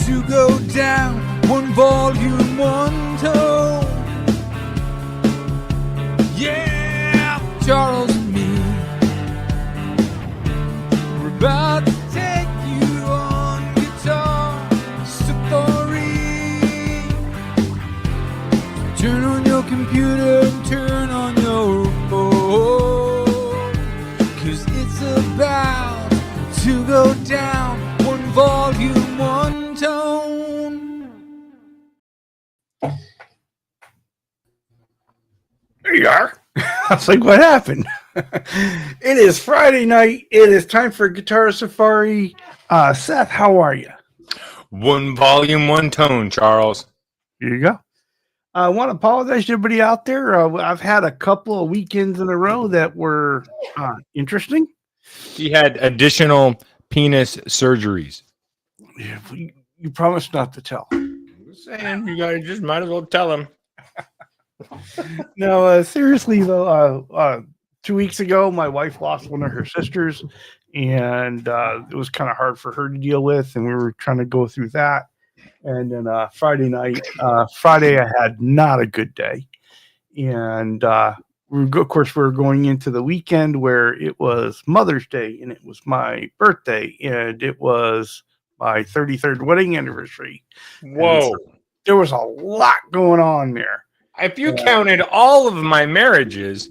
to go down one volume, one tone. Yeah, Charles and me, we're about to take you on guitar safari. Turn on your computer and turn on your phone, 'cause it's about to go down one volume, one tone. There you are. I was like, what happened? It is Friday night. It is time for Guitar Safari. Seth, how are you? One volume, one tone, Charles. Here you go. I want to apologize to everybody out there. I've had a couple of weekends in a row that were interesting. He had additional penis surgeries. You promised not to tell. I'm saying, you guys just might as well tell him. No, seriously though, 2 weeks ago, my wife lost one of her sisters, and it was kind of hard for her to deal with, and we were trying to go through that. And then Friday I had not a good day, and of course we're going into the weekend where it was Mother's Day, and it was my birthday, and it was my 33rd wedding anniversary. Whoa! So there was a lot going on there. If you counted all of my marriages,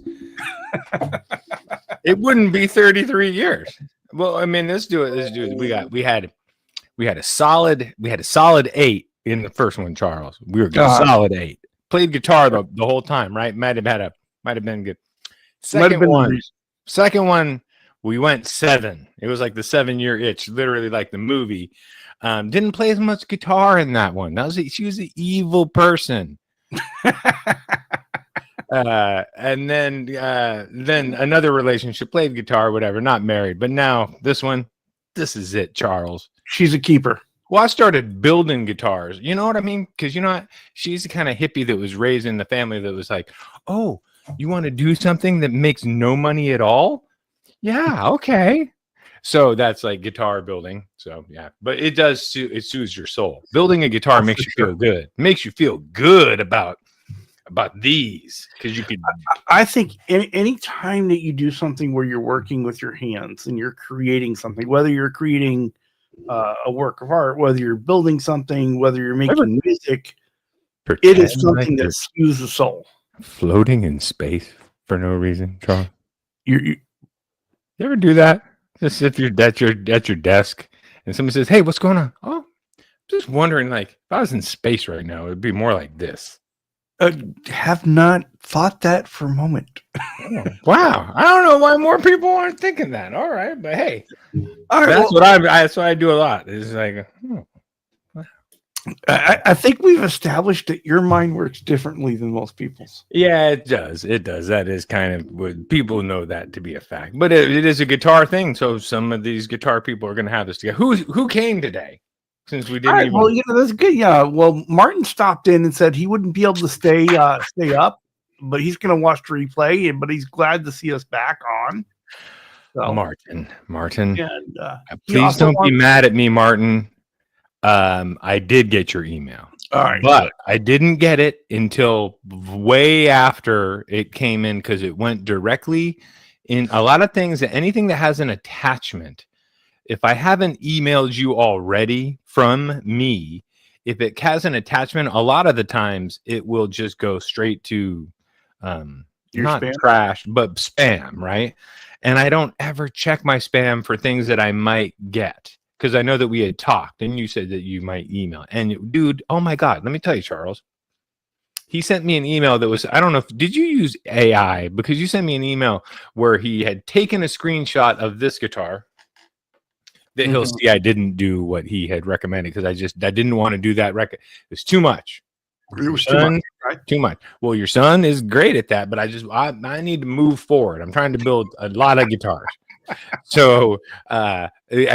it wouldn't be 33 years. Well, I mean, let's do it. We had a solid 8 in the first one, Charles. We were solid 8. Played guitar the whole time, right? Might have been good. Second one, we went 7. It was like the 7-year itch, literally like the movie. Didn't play as much guitar in that one. She was an evil person. And then another relationship, played guitar, whatever, not married, but now this is it, Charles. She's a keeper. Well, I started building guitars. You know what I mean? Because she's the kind of hippie that was raised in the family that was like, oh, you want to do something that makes no money at all? Yeah, okay. So that's like guitar building. So yeah, but it soothes your soul. Building a guitar makes you feel good. Makes you feel good about these, because you could. I think any time that you do something where you're working with your hands and you're creating something, whether you're creating a work of art, whether you're building something, whether you're making music, it is something that soothes the soul. Floating in space for no reason, Charles. You ever do that? Just if you're at your desk and somebody says, "Hey, what's going on?" Oh, just wondering, like, if I was in space right now, it'd be more like this. Have not thought that for a moment. Wow, I don't know why more people aren't thinking that. All right, but hey, that's what I do a lot. It's like, I think we've established that your mind works differently than most people's. Yeah, it does. It does. That is kind of what people know that to be a fact. But it is a guitar thing, so some of these guitar people are going to have this together. Who came today? Since we didn't. Right, well, that's good. Yeah. Well, Martin stopped in and said he wouldn't be able to stay up, but he's going to watch the replay. But he's glad to see us back on. So, Martin. And, please don't be mad at me, Martin. I did get your email. All right, but I didn't get it until way after it came in, because it went directly in a lot of things. Anything that has an attachment. If I haven't emailed you already from me, if it has an attachment, a lot of the times it will just go straight to not spam? Trash, but spam, right? And I don't ever check my spam for things that I might get, because I know that we had talked and you said that you might email. And dude, oh my God, let me tell you, Charles. He sent me an email that was, I don't know, did you use AI? Because you sent me an email where he had taken a screenshot of this guitar. That he'll see I didn't do what he had recommended, because I didn't want to do that record. It was too much. It was too much, right? Too much. Well, your son is great at that, but I need to move forward. I'm trying to build a lot of guitars. So I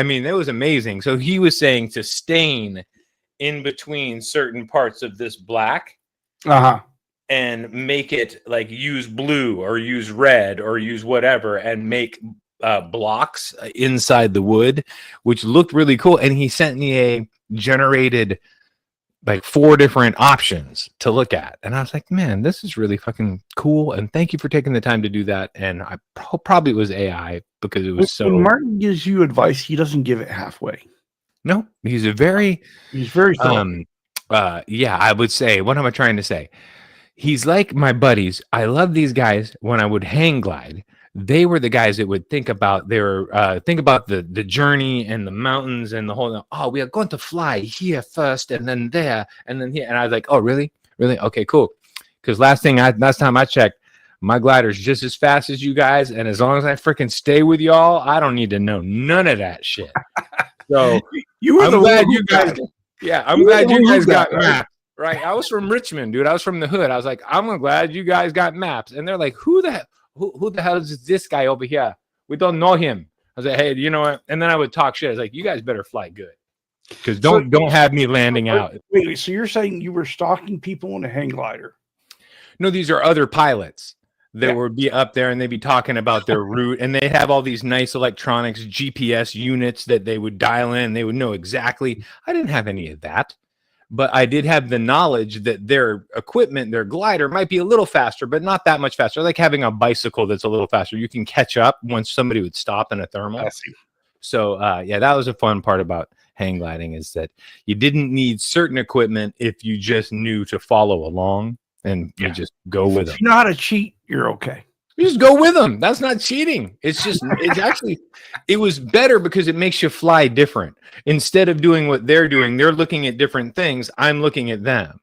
mean, it was amazing. So he was saying to stain in between certain parts of this black. And make it like use blue or use red or use whatever, and make blocks inside the wood, which looked really cool. And he sent me generated like 4 different options to look at. And I was like, man, this is really fucking cool. And thank you for taking the time to do that. And I probably it was AI because it was When Martin gives you advice, he doesn't give it halfway. No, he's very thorough. Yeah, I would say, what am I trying to say? He's like my buddies. I love these guys. When I would hang glide, they were the guys that would think about the journey and the mountains and the whole. Oh, we are going to fly here first, and then there, and then here. And I was like, oh, really? Okay, cool. Because last time I checked, my glider's just as fast as you guys, and as long as I freaking stay with y'all, I don't need to know none of that shit. So I'm glad you guys. Yeah, I'm glad you guys got maps. Right, I was from Richmond, dude. I was from the hood. I was like, I'm glad you guys got maps. And they're like, who the hell is this guy over here? We don't know him. I was like, hey, you know what? And then I would talk shit. I was like, you guys better fly good, because don't have me landing out. Wait, so you're saying you were stalking people in a hang glider? No, these are other pilots that would be up there and they'd be talking about their route, and they have all these nice electronics GPS units that they would dial in. They would know exactly. I didn't have any of that, but I did have the knowledge that their equipment, their glider might be a little faster, but not that much faster. Like having a bicycle that's a little faster. You can catch up once somebody would stop in a thermal. I see. So yeah, that was a fun part about hang gliding, is that you didn't need certain equipment if you just knew to follow along. And you just go with them. If you know how to cheat, you're okay. You just go with them. That's not cheating. It's actually, it was better because it makes you fly different. Instead of doing what they're doing, they're looking at different things. I'm looking at them,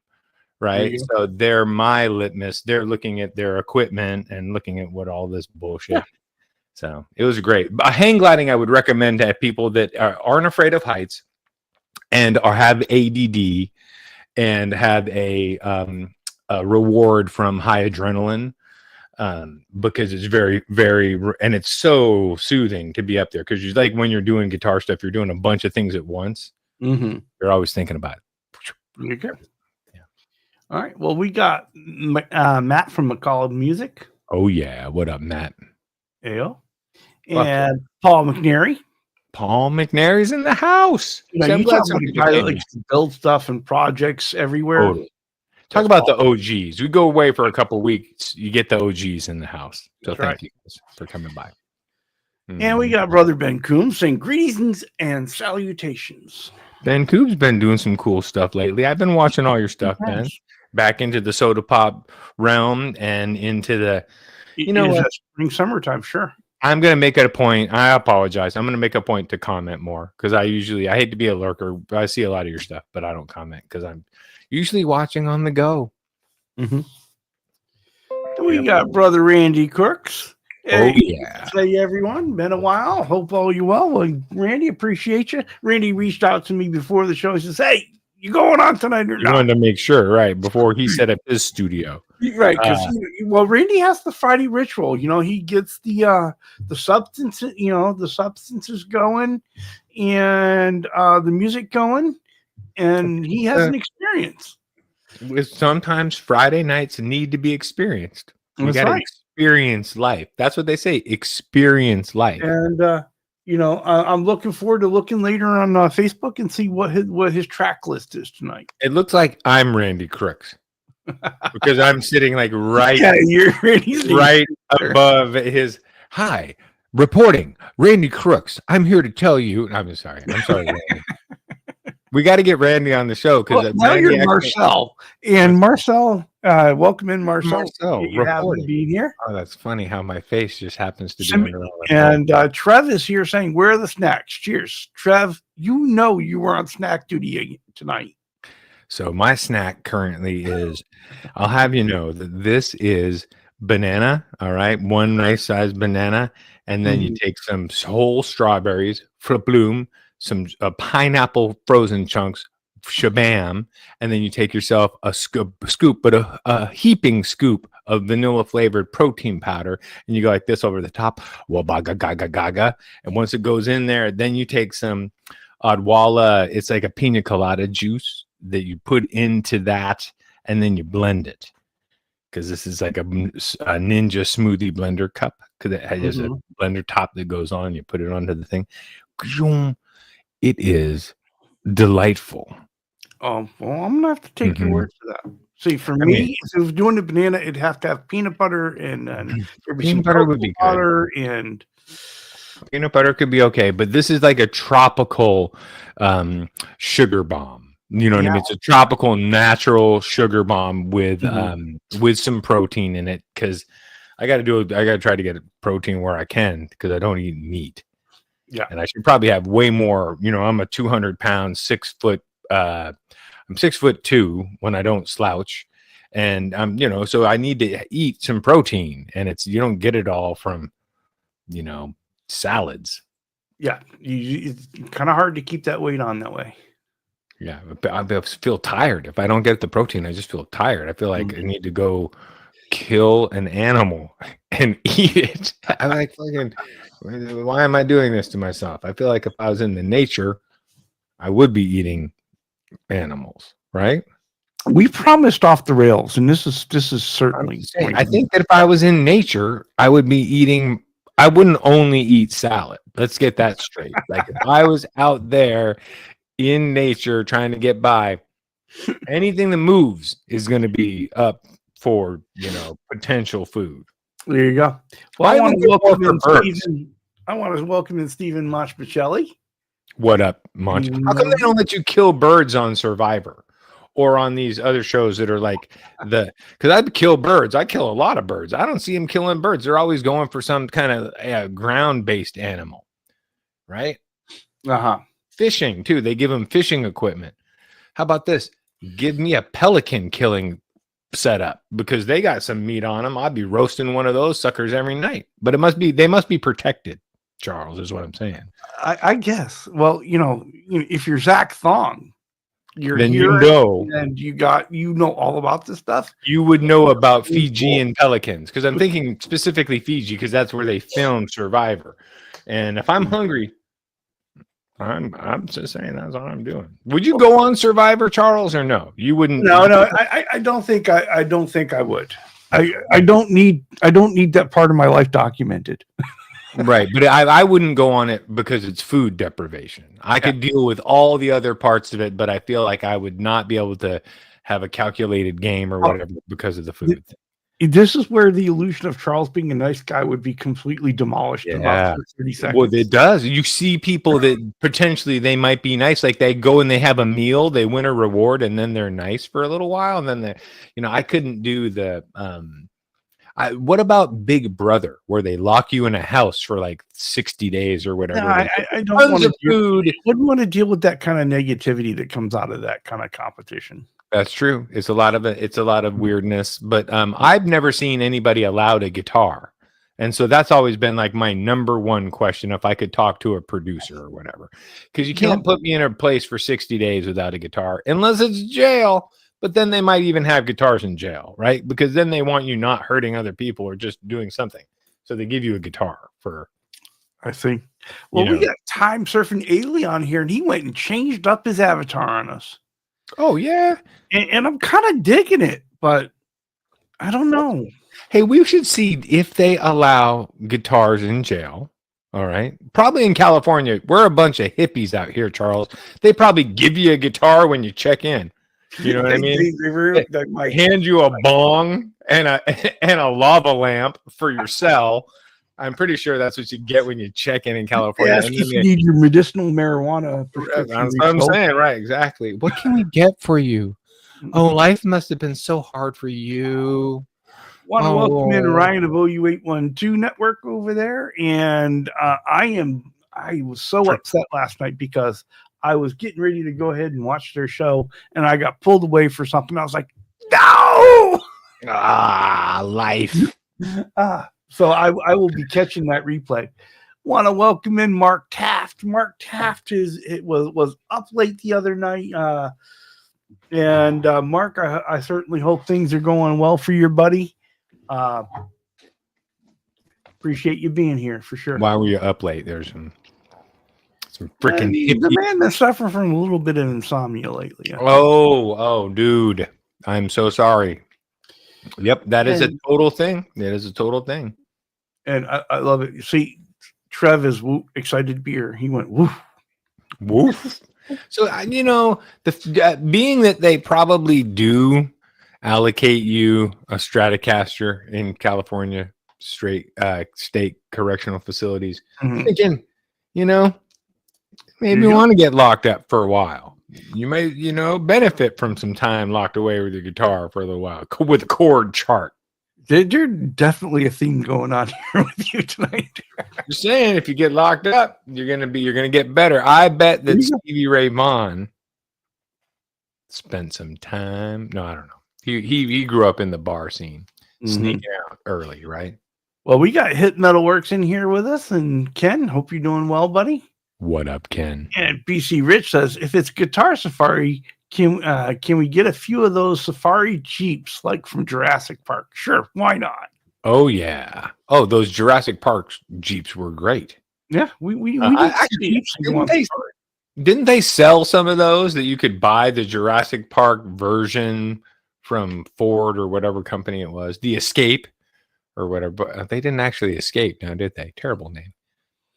right? So they're my litmus. They're looking at their equipment and looking at what all this bullshit. Yeah. So it was great. Hang gliding, I would recommend to people that aren't afraid of heights and have ADD and have a reward from high adrenaline, because it's very, very, and it's so soothing to be up there, because you're like, when you're doing guitar stuff, you're doing a bunch of things at once. You're always thinking about it. Okay. Yeah. All right. Well, we got Matt from McCall Music. Oh yeah. What up, Matt? Ayo. And Paul McNary. Paul McNary's in the house. You talk about a guy that likes to build stuff and projects everywhere. Totally. Talk about the OGs. We go away for a couple of weeks. You get the OGs in the house. So thank you guys for coming by. And we got brother Ben Coombs saying greetings and salutations. Ben Coombs been doing some cool stuff lately. I've been watching all your stuff, Ben. Back into the soda pop realm and into the, spring summertime. Sure. I'm going to make it a point. I apologize. I'm going to make a point to comment more, because I hate to be a lurker. I see a lot of your stuff, but I don't comment because I'm usually watching on the go. We got brother Randy Crooks. Oh yeah. Hey everyone, been a while. Hope all you well. Well, Randy, appreciate you. Randy reached out to me before the show. He says, "Hey, you going on tonight or not?" Wanted to make sure, right, before he set up his studio. Right, because Randy has the Friday ritual. He gets the substances, the substances going, and the music going. And he has an experience. Sometimes Friday nights need to be experienced. You got to experience life. That's what they say. Experience life. And I'm looking forward to looking later on Facebook and see what his track list is tonight. It looks like I'm Randy Crooks, because I'm sitting like right above his. Hi, reporting Randy Crooks. I'm here to tell you. I'm sorry, Randy. We got to get Randy on the show, because now you're Marcel. And Marcel, welcome in, Marcel. You have being here. Oh, that's funny how my face just happens to be. And Trev is here saying, "Where are the snacks?" Cheers, Trev. You were on snack duty tonight. So my snack currently is, I'll have you know that this is banana. All right, one nice sized banana, and then you take some whole strawberries, bloom. Some pineapple frozen chunks, shabam, and then you take yourself a scoop, but a heaping scoop of vanilla flavored protein powder, and you go like this over the top, wabaga gaga gaga, and once it goes in there, then you take some Odwalla. It's like a pina colada juice that you put into that, and then you blend it, because this is like a ninja smoothie blender cup, because it has a blender top that goes on. You put it onto the thing. It is delightful. Oh, well, I'm gonna have to take your Mhm. word for that. See, for I me, mean, if it was doing the banana, it'd have to have peanut butter and there'd be some peanut butter would cocoa be good. butter and Peanut butter could be okay, but this is like a tropical sugar bomb. You know what I yeah, mean? It's a tropical natural sugar bomb Mhm. with some protein in it because I got to try to get protein where I can because I don't eat meat. yeah. And I should probably have way more. You know, I'm a 200-pound, 6 foot. I'm 6'2" when I don't slouch, and so I need to eat some protein, and you don't get it all from you know salads. Yeah, it's kind of hard to keep that weight on that way. Yeah, but I feel tired if I don't get the protein. I just feel tired. I feel like I need to go kill an animal and eat it. I'm like, fucking, why am I doing this to myself? I feel like if I was in the nature, I would be eating animals, right? We promised off the rails, and this is I'm certainly just saying, going I to be. think that if I was in nature, I would be eating. I wouldn't only eat salad. Let's get that straight. Like if I was out there in nature trying to get by, anything that moves is going to be up for potential food. There you go. Well, I I want even to get more welcome for in birds. Stephen. I want to welcome in Stephen Moshpichelli. What up, Munch? How come they don't let you kill birds on Survivor or on these other shows that are like because I'd kill birds. I kill a lot of birds. I don't see them killing birds. They're always going for some kind of ground-based animal, right? Uh-huh. Fishing too. They give them fishing equipment. How about this? Give me a pelican killing setup because they got some meat on them. I'd be roasting one of those suckers every night. But they must be protected, Charles, is what I'm saying. I guess. Well, if you're Zach Thong, you're Then here and you know all about this stuff. you would know about Fijian pelicans because I'm thinking specifically Fiji because that's where they filmed Survivor. And if I'm hungry, I'm just saying that's what I'm doing. Would you go on Survivor, Charles, or no? You wouldn't. No, I don't think I don't think I would. I don't need that part of my life documented. Right, but I wouldn't go on it because it's food deprivation. I could deal with all the other parts of it, but I feel like I would not be able to have a calculated game or whatever because of the food. This is where the illusion of Charles being a nice guy would be completely demolished in about 30 seconds. Well, it does. You see people that potentially they might be nice, like they go and they have a meal, they win a reward, and then they're nice for a little while, and then I couldn't do the. What about Big Brother, where they lock you in a house for like 60 days or whatever? No, I don't want to food. Wouldn't want to deal with that kind of negativity that comes out of that kind of competition. That's true. It's a lot of weirdness, but I've never seen anybody allowed a guitar. And so that's always been like my number one question if I could talk to a producer or whatever. Because you can't put me in a place for 60 days without a guitar unless it's jail. But then they might even have guitars in jail, right? Because then they want you not hurting other people or just doing something. So they give you a guitar for. I see. Well, we got Time Surfing Alien here, and he went and changed up his avatar on us. Oh, yeah. And I'm kind of digging it, but I don't know. Hey, we should see if they allow guitars in jail. All right. Probably in California. We're a bunch of hippies out here, Charles. They probably give you a guitar when you check in. You know what I mean? They hand you a bong and a lava lamp for your cell. I'm pretty sure that's what you get when you check in California. Yeah, you need your medicinal marijuana. That's what I'm saying, right? Exactly. What can we get for you? Oh, life must have been so hard for you. Want to welcome in Ryan of OU812 Network over there, and I was so upset last night because I was getting ready to go ahead and watch their show, and I got pulled away for something. I was like, no! Life. So I will be catching that replay. Want to welcome in Mark Taft. Mark Taft was up late the other night. And Mark, I certainly hope things are going well for your buddy. Appreciate you being here for sure. Why were you up late? There's some freaking the man that's suffering from a little bit of insomnia lately. Oh, dude, I'm so sorry. Yep, that is a total thing. That is a total thing. And I love it. You see, Trev is excited to be here. He went woof. Woof. So being that they probably do allocate you a Stratocaster in California state correctional facilities, Mhm. thinking, maybe You you go. want to get locked up for a while. You may, benefit from some time locked away with your guitar for a little while with a chord chart. There's definitely a theme going on here with you tonight. Just saying, if you get locked up, you're gonna get better. I bet that You go. Stevie Ray Vaughan spent some time. No, I don't know. He grew up in the bar scene, sneaking out early, right? Well, we got Hit Metalworks in here with us, and Ken, hope you're doing well, buddy. What up, Ken? And BC Rich says, if it's Guitar Safari, can we get a few of those Safari Jeeps like from Jurassic Park? Sure, why not? Oh yeah. Oh, those Jurassic Park Jeeps were great. Yeah, we need actually, Jeeps and go on safari. Didn't they sell some of those that you could buy the Jurassic Park version from Ford or whatever company it was, the Escape or whatever? But they didn't actually escape, now did they? Terrible name.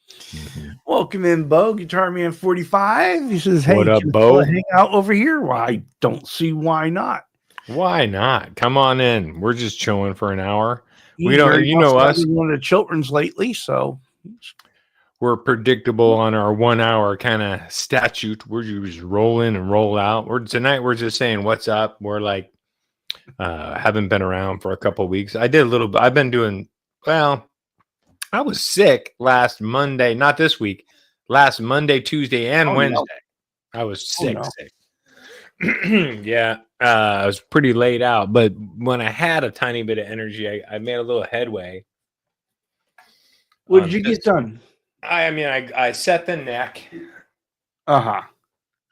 Mm-hmm. Welcome in, Bo, Guitar Man 45. He says, "Hey, what up, can Bo? hang out over here." Well, I don't see why not. Why not? Come on in. We're just chilling for an hour. He's We don't, you know us. One of the children's lately, so we're predictable on our 1 hour kind of statute. We're just roll in and roll out. Tonight we're just saying what's up. We're like haven't been around for a couple of weeks. I've been doing well. I was sick last Monday, not this week. Last Monday, Tuesday, and Wednesday. No. I was sick. Yeah, I was pretty laid out. But when I had a tiny bit of energy, I made a little headway. What did you get done? I set the neck. Uh-huh.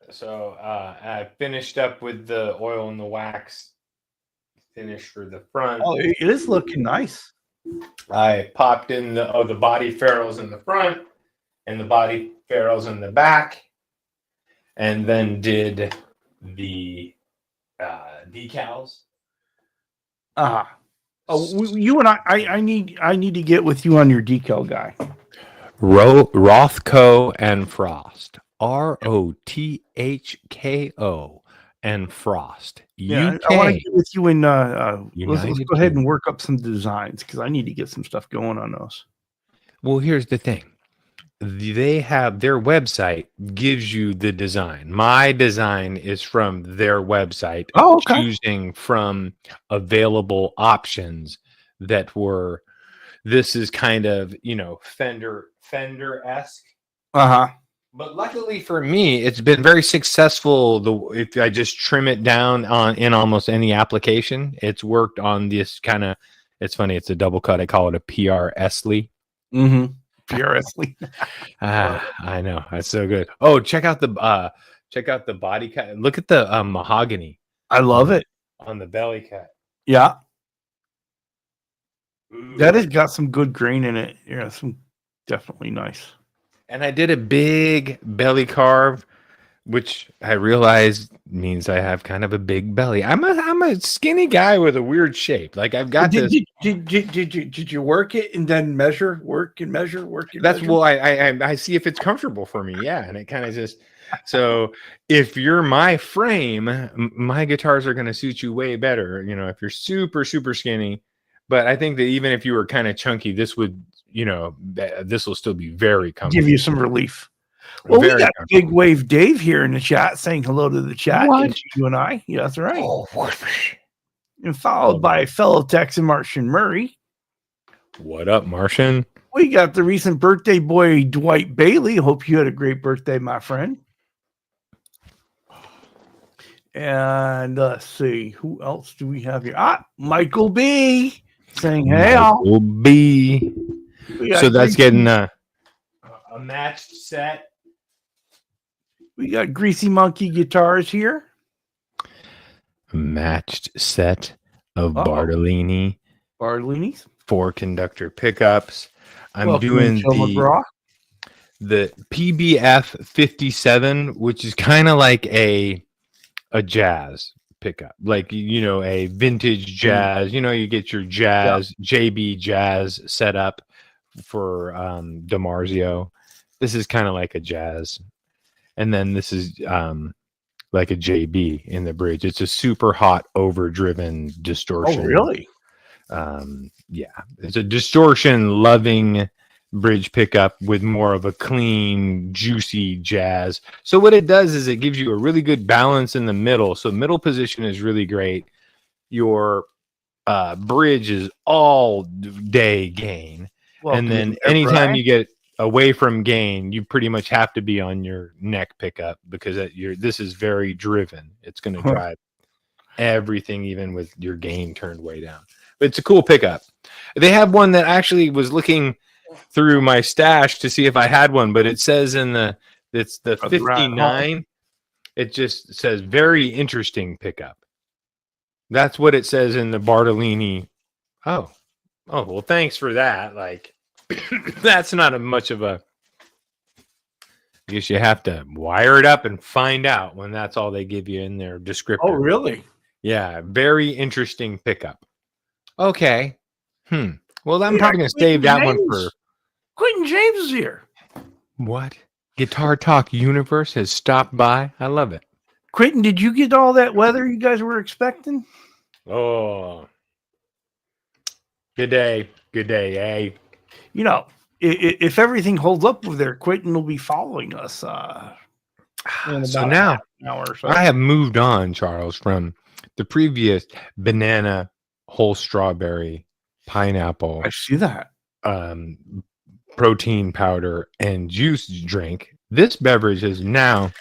So I finished up with the oil and the wax finish for the front. Oh, it is looking nice. I popped in the body ferrules in the front and the body ferrules in the back, and then did the decals. Uh-huh. Oh, you and I need to get with you on your decal guy. Rothko and Frost. ROTHKO and Frost. Yeah, UK. I want to get with you in. Let's go ahead and work up some designs because I need to get some stuff going on those. Well, here's the thing. They have their website gives you the design. My design is from their website, choosing from available options that were. This is kind of Fender-esque. Uh-huh. But luckily for me, it's been very successful. If I just trim it down in almost any application, it's worked on this kind of. It's funny. It's a double cut. I call it a PRS-ly. Mm-hmm. PRS-ly. I know. That's so good. Oh, check out the body cut. Look at the mahogany. I love it on the belly cut. Yeah. Ooh. That has got some good grain in it. Yeah, some definitely nice. And I did a big belly carve, which I realized means I have kind of a big belly. I'm a skinny guy with a weird shape. Like I've got this. Did you work it and then work and measure? That's well, I see if it's comfortable for me. Yeah, and it kind of just. So if you're my frame, my guitars are going to suit you way better. If you're super super skinny, but I think that even if you were kind of chunky, this would. This will still be very comfortable. Give you some relief. Well, we got Big Wave Dave here in the chat saying hello to the chat. And you and I. Yeah, that's right. And followed by fellow Texan Martian Murray. What up, Martian? We got the recent birthday boy, Dwight Bailey. Hope you had a great birthday, my friend. And let's see. Who else do we have here? Michael B. saying, hey, Michael B. So that's getting a matched set. We got Greasy Monkey guitars here. A matched set of Bartolini. Bartolinis. 4 conductor pickups. I'm doing the PBF 57, which is kind of like a jazz pickup, like a vintage jazz. You get your jazz JB jazz set up for DiMarzio. This is kind of like a jazz, and then this is like a JB in the bridge. It's a super hot, overdriven distortion. Oh, really? Yeah, it's a distortion loving bridge pickup with more of a clean, juicy jazz. So what it does is it gives you a really good balance in the middle. So middle position is really great. Your bridge is all day gain. Well, And then anytime you get away from gain, you pretty much have to be on your neck pickup because this is very driven. It's going to drive everything, even with your gain turned way down. But it's a cool pickup. They have one that actually was looking through my stash to see if I had one, but it says it's the 59. It just says very interesting pickup. That's what it says in the Bartolini. Oh, well, thanks for that. Like, that's not much of a. I guess you have to wire it up and find out when that's all they give you in their description. Oh, really? Yeah, very interesting pickup. Okay. Well, I'm probably going to save that one for. Quentin James is here. What? Guitar Talk Universe has stopped by. I love it. Quentin, did you get all that weather you guys were expecting? Oh. Good day, eh? You know, if everything holds up over there, Quentin will be following us. So now I have moved on, Charles, from the previous banana, whole strawberry, pineapple. I see that. Protein powder and juice drink. This beverage is now.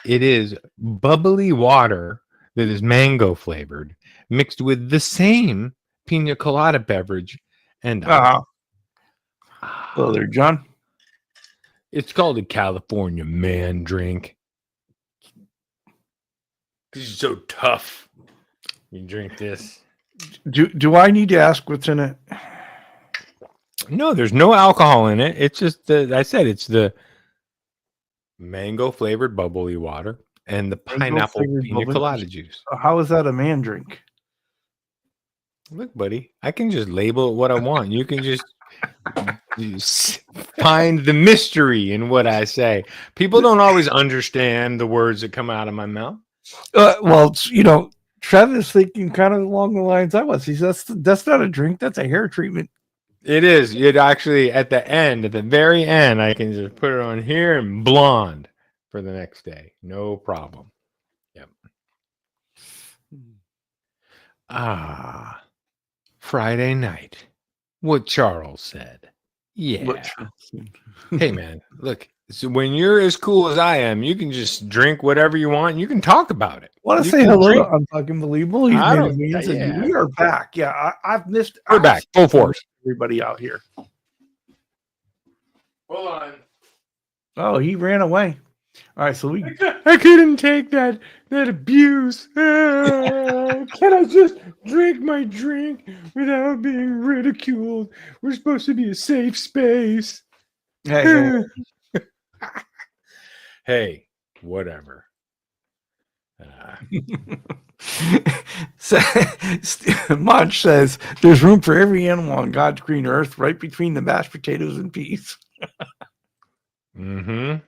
It is bubbly water that is mango flavored, mixed with the same pina colada beverage. And hello there, John. It's called a California man drink. This is so tough. You drink this. Do I need to ask what's in it? No, there's no alcohol in it. It's just it's the mango flavored bubbly water and the pineapple pina colada juice. How is that a man drink? Look, buddy, I can just label it what I want. You can just find the mystery in what I say. People don't always understand the words that come out of my mouth. Well, Trev is thinking kind of along the lines I was. He says that's not a drink. That's a hair treatment. It is. It actually at the very end, I can just put it on here and blonde for the next day. No problem. Yep. Friday night. What Charles said. Yeah. Hey, man, look. So when you're as cool as I am, you can just drink whatever you want. And you can talk about it. Want to say hello to Unfucking Believable? We are back. Yeah, I've missed. We're back. Full force. Everybody out here. Hold on. Oh, he ran away. All right, so I couldn't take that abuse. Can I just drink my drink without being ridiculed? We're supposed to be a safe space. Hey. Hey, whatever. Munch says there's room for every animal on God's green earth, right between the mashed potatoes and peas. Mm-hmm.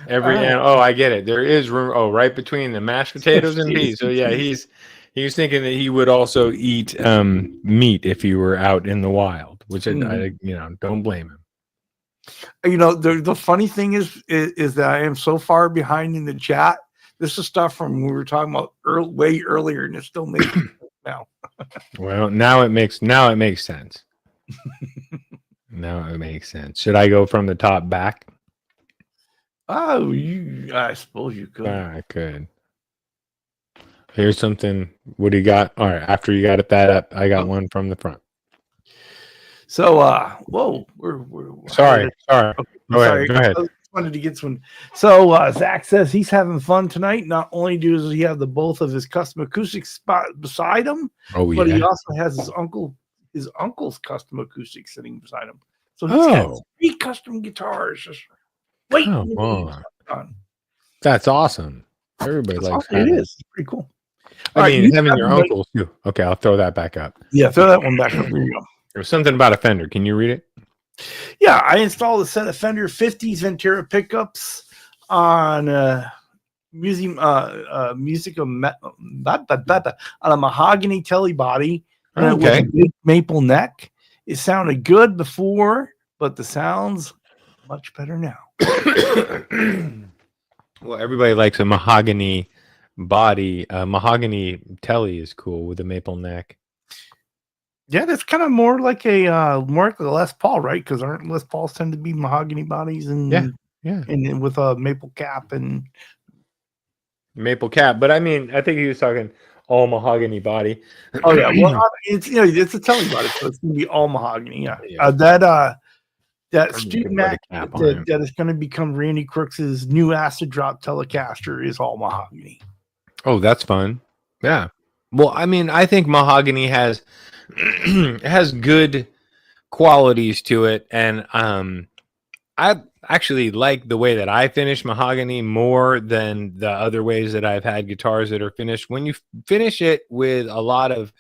Every animal. Oh, I get it. There is room. Oh, right between the mashed potatoes and peas. So yeah, he was thinking that he would also eat meat if he were out in the wild, which I don't blame him. The funny thing is that I am so far behind in the chat. This is stuff from when we were talking about way earlier, and it's still making sense now. Well, now it makes sense. Now it makes sense. Should I go from the top back? Oh, I suppose you could. I could. Here's something. What do you got? All right. After you got that up, I got one from the front. So, whoa, we're sorry. Okay, go ahead. I just wanted to get some. So, Zach says he's having fun tonight. Not only does he have both of his custom acoustic spot beside him, but he also has his uncle's custom acoustic sitting beside him. So he's got 3 custom guitars just waiting. That's awesome. Everybody likes that. It is. It's pretty cool. Having your uncles too. Okay, I'll throw that back up. Yeah, throw that one back up. There you go. There was something about a Fender. Can you read it? Yeah, I installed a set of Fender 50s Ventura pickups on on a mahogany telly body with Okay. a big maple neck. It sounded good before, but the sound's much better now. Well, everybody likes a mahogany body. Mahogany telly is cool with a maple neck. Yeah, that's kind of more like a Les Paul, right? Because aren't Les Pauls tend to be mahogany bodies and Yeah. and with a maple cap and Maple cap. But I mean, I think he was talking all mahogany body. oh yeah, well it's it's a telly body, so it's gonna be all mahogany. Yeah, Yeah. That I'm Student gonna put a Mac cap on it. that is going to become Randy Crooks's new acid drop Telecaster is all mahogany. Oh, that's fun. Yeah. Well, I mean, I think mahogany has has good qualities to it, and I actually like the way that I finish mahogany more than the other ways that I've had guitars that are finished. When you finish it with a lot of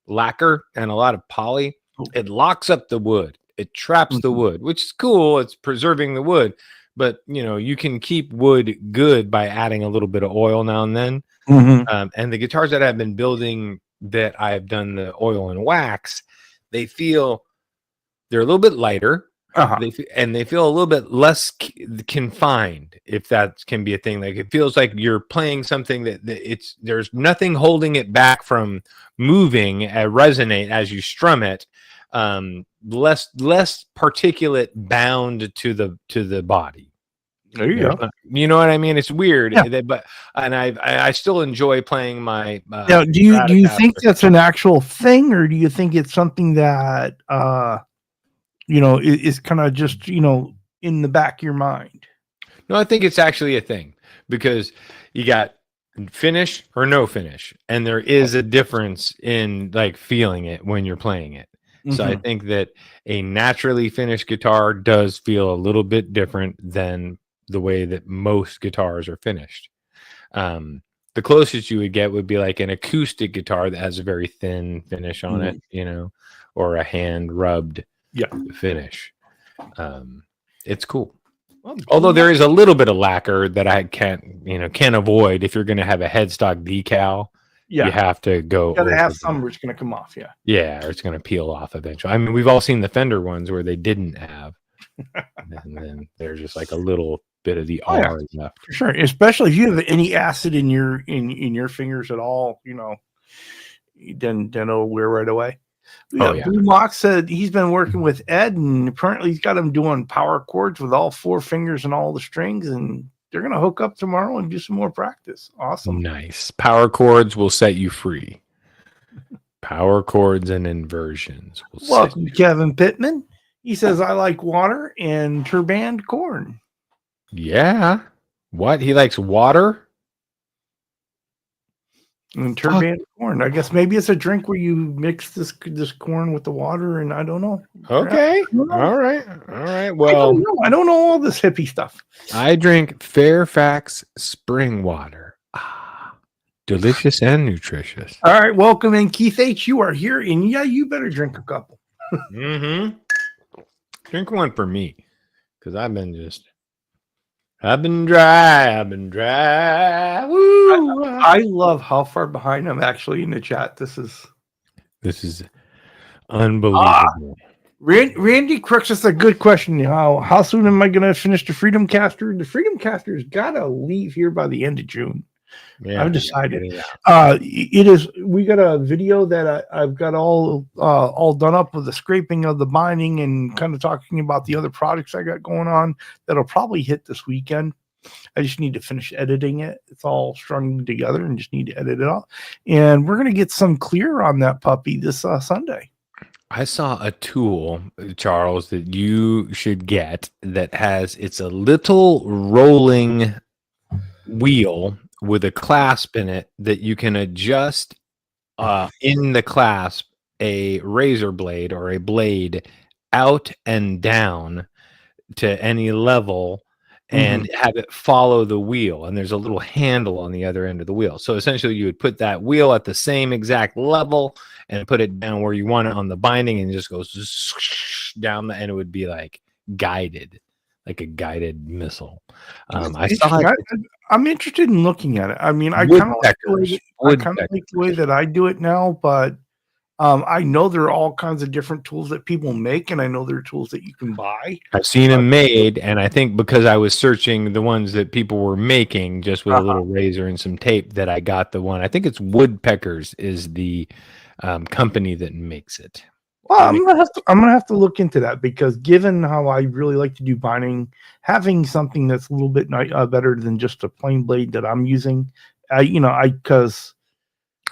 lacquer and a lot of poly, it locks up the wood. It traps the wood, which is cool. It's preserving the wood, but you can keep wood good by adding a little bit of oil now and then. And the guitars that I've been building that I've done the oil and wax, they're a little bit lighter. They feel a little bit less confined, if that can be a thing. Like it feels like you're playing something that there's nothing holding it back from moving and resonate as you strum it. Less particulate bound to the body. There you go. You know what I mean? It's weird, yeah. but I still enjoy playing my. Now, do you think that's an actual thing, or do you think it's something that is kind of just in the back of your mind? No, I think it's actually a thing, because you got finish or no finish, and there is a difference in like feeling it when you're playing it. So I think that a naturally finished guitar does feel a little bit different than the way that most guitars are finished. The closest you would get would be like an acoustic guitar that has a very thin finish on it, or a hand rubbed finish. It's cool. Well, although there is a little bit of lacquer that I can't avoid. If you're going to have a headstock decal, you have to go. You gotta have some where it's going to come off. Yeah, or it's going to peel off eventually. I mean, we've all seen the Fender ones where they didn't have, and then there's just like a little bit of the R left. For sure, especially if you have any acid in your fingers at all, then it'll wear right away. Blue Mox said he's been working with Ed, and apparently he's got him doing power chords with all 4 fingers and all the strings, and they're going to hook up tomorrow and do some more practice. Awesome. Nice. Power chords will set you free. Power chords and inversions. Welcome to Kevin Pittman. He says, I like water and turbanned corn. Yeah. What? He likes water? And turbanned corn. I guess maybe it's a drink where you mix this corn with the water, and I don't know. Okay. All right. Well, I don't know all this hippie stuff. I drink Fairfax spring water. Delicious and nutritious. All right. Welcome in, Keith H. You are here, and you better drink a couple. Drink one for me, because I've been dry. Woo! I love how far behind I'm actually in the chat. This is unbelievable. Randy Crooks, that's a good question. How soon am I going to finish the Freedom Caster? The Freedom Caster's got to leave here by the end of June. Yeah, I've decided. It is. We got a video that I've got all done up with the scraping of the binding and kind of talking about the other products I got going on. That'll probably hit this weekend. I just need to finish editing it. It's all strung together and just need to edit it all. And we're gonna get some clear on that puppy this Sunday. I saw a tool, Charles, that you should get that it's a little rolling wheel with a clasp in it that you can adjust in the clasp a razor blade or a blade out and down to any level, and have it follow the wheel. And there's a little handle on the other end of the wheel. So essentially you would put that wheel at the same exact level and put it down where you want it on the binding, and it just goes down and it would be like guided, like a guided missile. I saw it. I'm interested in looking at it. I mean, I kind of like the way that I do it now, but I know there are all kinds of different tools that people make, and I know there are tools that you can buy. I've seen them made, and I think because I was searching the ones that people were making just with a little razor and some tape, that I got the one. I think it's Woodpeckers is the company that makes it. Well, I'm gonna have to look into that, because given how I really like to do binding, having something that's a little bit better than just a plain blade that I'm using, because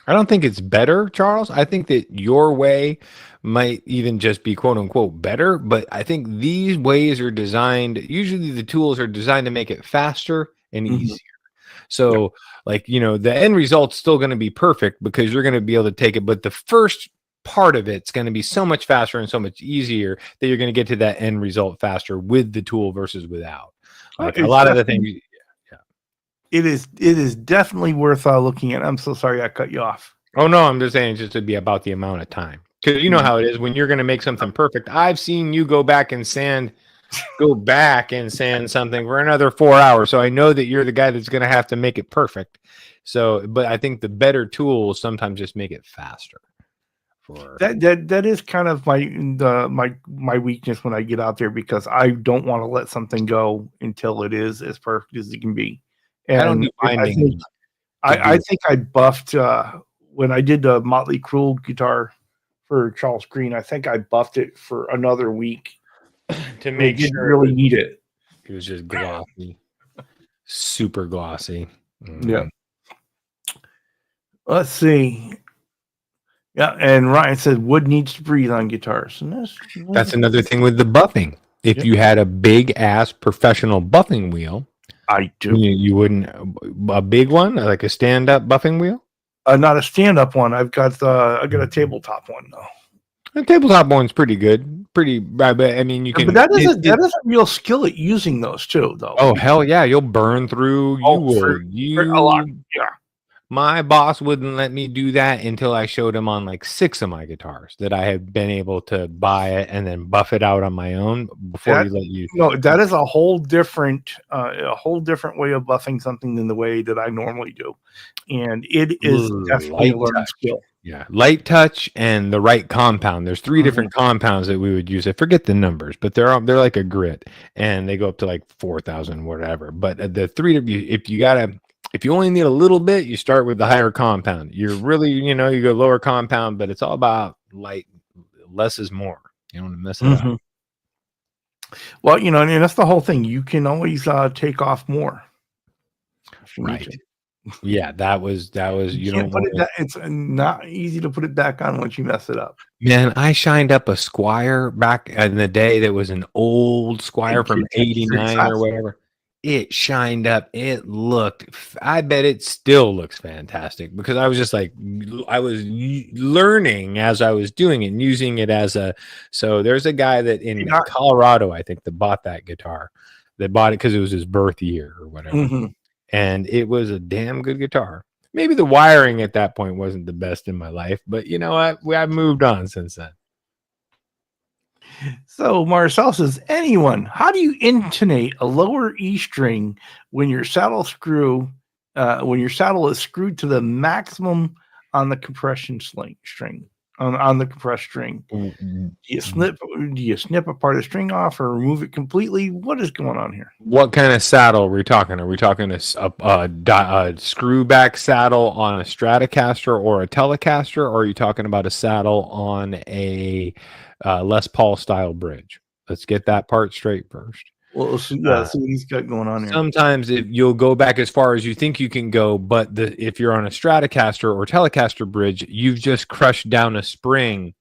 I don't think it's better, Charles. I think that your way might even just be quote unquote better, but I think these ways are designed, usually the tools are designed to make it faster and easier. So like, the end result's still going to be perfect because you're going to be able to take it, but the first part of it's going to be so much faster and so much easier that you're going to get to that end result faster with the tool versus without. Like a lot of the things. It is definitely worth looking at. I'm so sorry I cut you off. Oh no, I'm just saying just to be about the amount of time, because you know how it is when you're going to make something perfect. I've seen you go back and sand something for another 4 hours, so I know that you're the guy that's going to have to make it perfect. So, but I think the better tools sometimes just make it faster. That is kind of my weakness when I get out there, because I don't want to let something go until it is as perfect as it can be. And I don't do binding. I think I buffed when I did the Motley Crue guitar for Charles Green. I think I buffed it for another week to make sure really need it. It was just glossy, super glossy. Yeah. Let's see. Yeah, and Ryan said wood needs to breathe on guitars, and that's another thing with the buffing. If you had a big ass professional buffing wheel. I do. You wouldn't a big one, like a stand-up buffing wheel? Not a stand-up one. I got a tabletop one though. The tabletop one's pretty good. But I mean, you can. But that is a real skill at using those too, though. Oh hell yeah, you'll burn through. For a lot. Yeah. My boss wouldn't let me do that until I showed him on like 6 of my guitars that I had been able to buy it and then buff it out on my own before he let you. No, that is a whole different way of buffing something than the way that I normally do, and it is definitely a learning skill. Yeah, light touch and the right compound. There's 3 different compounds that we would use. I forget the numbers, but they're like a grit, and they go up to like 4,000 whatever. But the 3 of you, if you only need a little bit, you start with the higher compound. You're really, you go lower compound, but it's all about light. Less is more. You don't want to mess it up. Well, and that's the whole thing. You can always take off more. Right. Yeah, that was. You don't put it. It's not easy to put it back on once you mess it up. Man, I shined up a Squire back in the day. That was an old Squire from '89 or whatever. It shined up. It looked, I bet it still looks fantastic, because I was just like, I was learning as I was doing it and using it as so there's a guy that in Colorado, I think, that bought that guitar. They bought it because it was his birth year or whatever. And it was a damn good guitar. Maybe the wiring at that point wasn't the best in my life, but you know what? I've moved on since then. So Marcel says, how do you intonate a lower E string when your saddle is screwed to the maximum on the compression string on the compressed string? Do you snip a part of the string off or remove it completely? What is going on here? What kind of saddle are we talking? Are we talking a screw back saddle on a Stratocaster or a Telecaster, or are you talking about a saddle on a Les Paul style bridge? Let's get that part straight first. Well, see what he's got going on here. Sometimes you'll go back as far as you think you can go, but if you're on a Stratocaster or Telecaster bridge, you've just crushed down a spring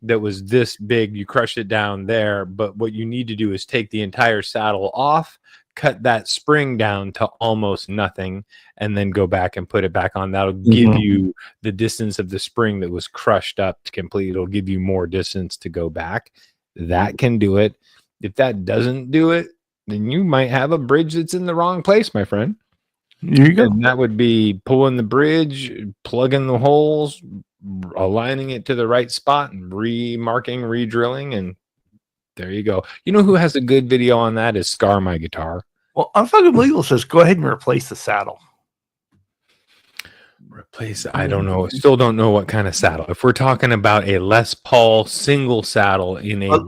that was this big. You crushed it down there, but what you need to do is take the entire saddle off, cut that spring down to almost nothing, and then go back and put it back on. That'll give you the distance of the spring that was crushed up to complete. It'll give you more distance to go back. That can do it. If that doesn't do it, then you might have a bridge that's in the wrong place, my friend. Here you go. And that would be pulling the bridge, plugging the holes, aligning it to the right spot, and remarking, re-drilling, and there you go. You know who has a good video on that is Scar My Guitar. Well, Unfucking Legal says go ahead and replace the saddle. Replace, I don't know. Still don't know what kind of saddle. If we're talking about a Les Paul single saddle in a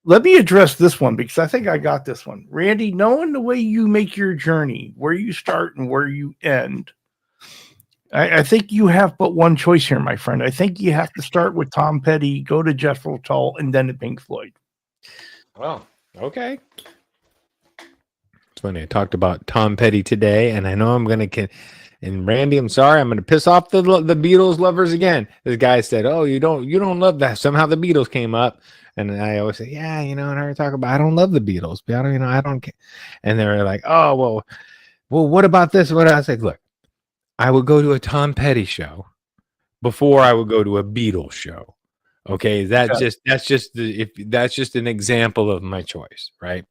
let me address this one because I think I got this one. Randy, knowing the way you make your journey, where you start and where you end, I think you have but one choice here, my friend. I think you have to start with Tom Petty, go to Jethro Tull, and then to Pink Floyd. Well, okay. It's funny. I talked about Tom Petty today, and I know I'm going to... And Randy, I'm sorry, I'm going to piss off the Beatles lovers again. This guy said, "Oh, you don't love that." Somehow the Beatles came up, and I always say, "Yeah, and I talk about I don't love the Beatles, but I don't care." And they're like, "Oh, well, what about this?" What I said, look, I would go to a Tom Petty show before I would go to a Beatles show. Okay, that's just an example of my choice, right?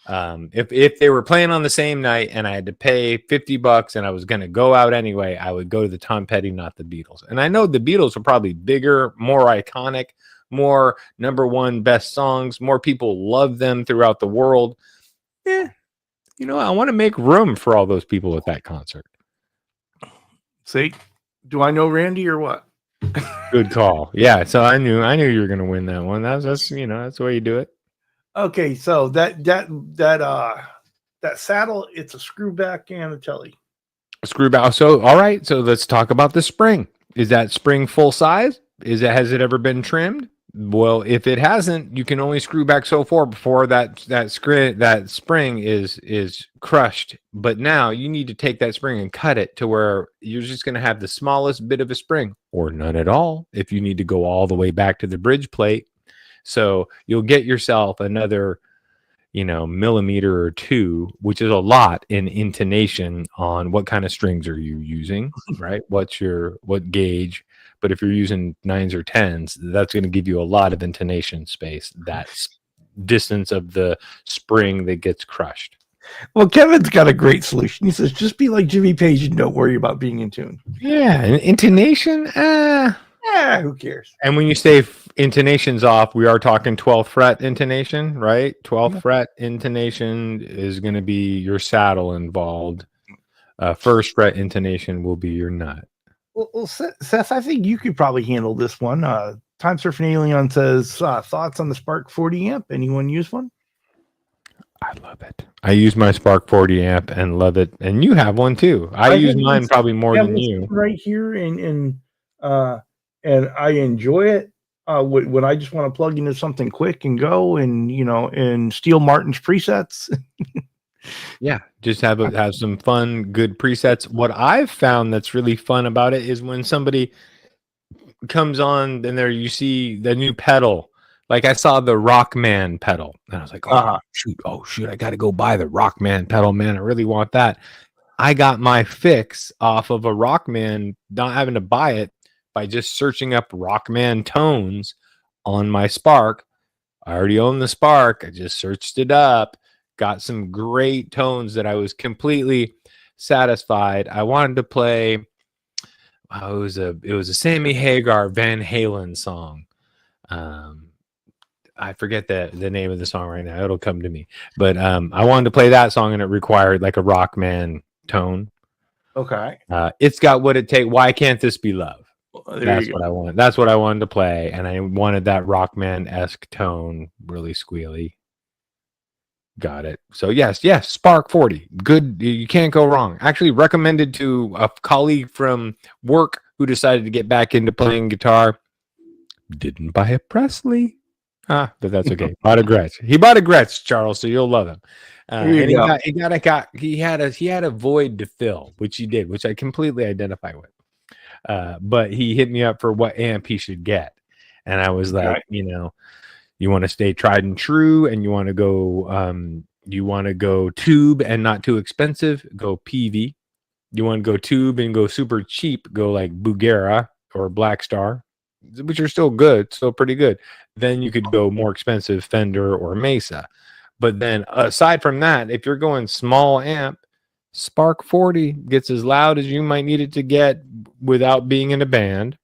If they were playing on the same night and I had to pay $50 and I was going to go out anyway, I would go to the Tom Petty, not the Beatles. And I know the Beatles are probably bigger, more iconic, more #1 best songs. More people love them throughout the world. I want to make room for all those people at that concert. See, do I know Randy or what? Good call. Yeah. So I knew you were going to win that one. That's that's the way you do it. Okay, so that saddle, it's a screwback and a telly. A screwback. So all right, so let's talk about the spring. Is that spring full size? Has it ever been trimmed? Well, if it hasn't, you can only screw back so far before that spring is crushed. But now you need to take that spring and cut it to where you're just going to have the smallest bit of a spring, or none at all if you need to go all the way back to the bridge plate. So you'll get yourself another, millimeter or two, which is a lot in intonation on what kind of strings are you using, right? What gauge? But if you're using 9s or 10s, that's going to give you a lot of intonation space. That's distance of the spring that gets crushed. Well, Kevin's got a great solution. He says, just be like Jimmy Page and don't worry about being in tune. Yeah, intonation, who cares? And when you say intonations off, we are talking 12th fret intonation, right? 12th fret intonation is going to be your saddle involved. First fret intonation will be your nut. Well, Seth, I think you could probably handle this one. Time Surfing Alien says, thoughts on the Spark 40 amp? Anyone use one? I love it. I use my Spark 40 amp and love it. And you have one too. I use mine probably more than you. Right here, and I enjoy it when I just want to plug into something quick and go, and steal Martin's presets. Yeah, just have some fun, good presets. What I've found that's really fun about it is when somebody comes on and there you see the new pedal. Like I saw the Rockman pedal, and I was like, oh shoot, I got to go buy the Rockman pedal, man. I really want that. I got my fix off of a Rockman, not having to buy it, by just searching up Rockman tones on my Spark. I already own the Spark. I just searched it up, got some great tones that I was completely satisfied. I wanted to play. It was a Sammy Hagar Van Halen song. I forget the name of the song right now. It'll come to me. But I wanted to play that song, and it required like a Rockman tone. Okay. It's got what it takes. Why can't this be love? That's what I wanted. That's what I wanted to play, and I wanted that Rockman-esque tone, really squealy. Got it. So yes, Spark 40, good. You can't go wrong. Actually, recommended to a colleague from work who decided to get back into playing guitar. Didn't buy a Presley, but that's okay. Bought a Gretsch. He bought a Gretsch, Charles. So you'll love him. He had a void to fill, which he did, which I completely identify with. But he hit me up for what amp he should get. And I was like, you want to stay tried and true, and you want to go tube and not too expensive, go PV. You want to go tube and go super cheap, go like Bugera or Black Star, which are still good, still pretty good. Then you could go more expensive, Fender or Mesa. But then aside from that, if you're going small amp, Spark 40 gets as loud as you might need it to get without being in a band,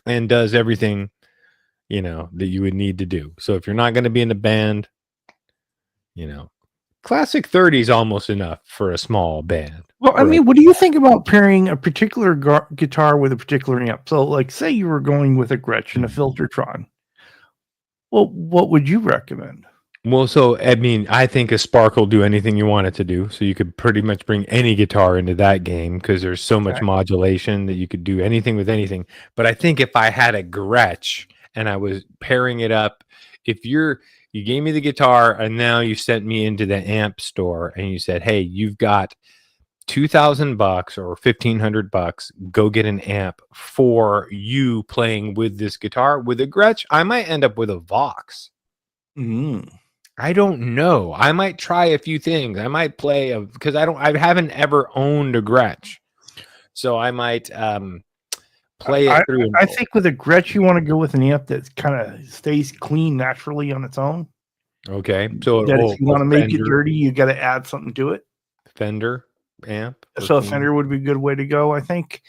and does everything, that you would need to do. So if you're not going to be in a band, classic 30 is almost enough for a small band. Well, I mean, what do you think about pairing a particular guitar with a particular amp? So, like, say you were going with a Gretsch and a Filtertron. Well, what would you recommend? Well, so, I mean, I think a Spark will do anything you want it to do. So you could pretty much bring any guitar into that game because there's so much modulation that you could do anything with anything. But I think if I had a Gretsch and I was pairing it up, if you gave me the guitar and now you sent me into the amp store and you said, hey, you've got $2,000 or $1,500, go get an amp for you playing with this guitar. With a Gretsch, I might end up with a Vox. I don't know. I might try a few things. I might play because I haven't ever owned a Gretsch, so I might play it through. I think with a Gretsch, you want to go with an amp that kind of stays clean naturally on its own. Okay, so if you want to make it dirty, you got to add something to it. Fender amp. So a Fender would be a good way to go, I think.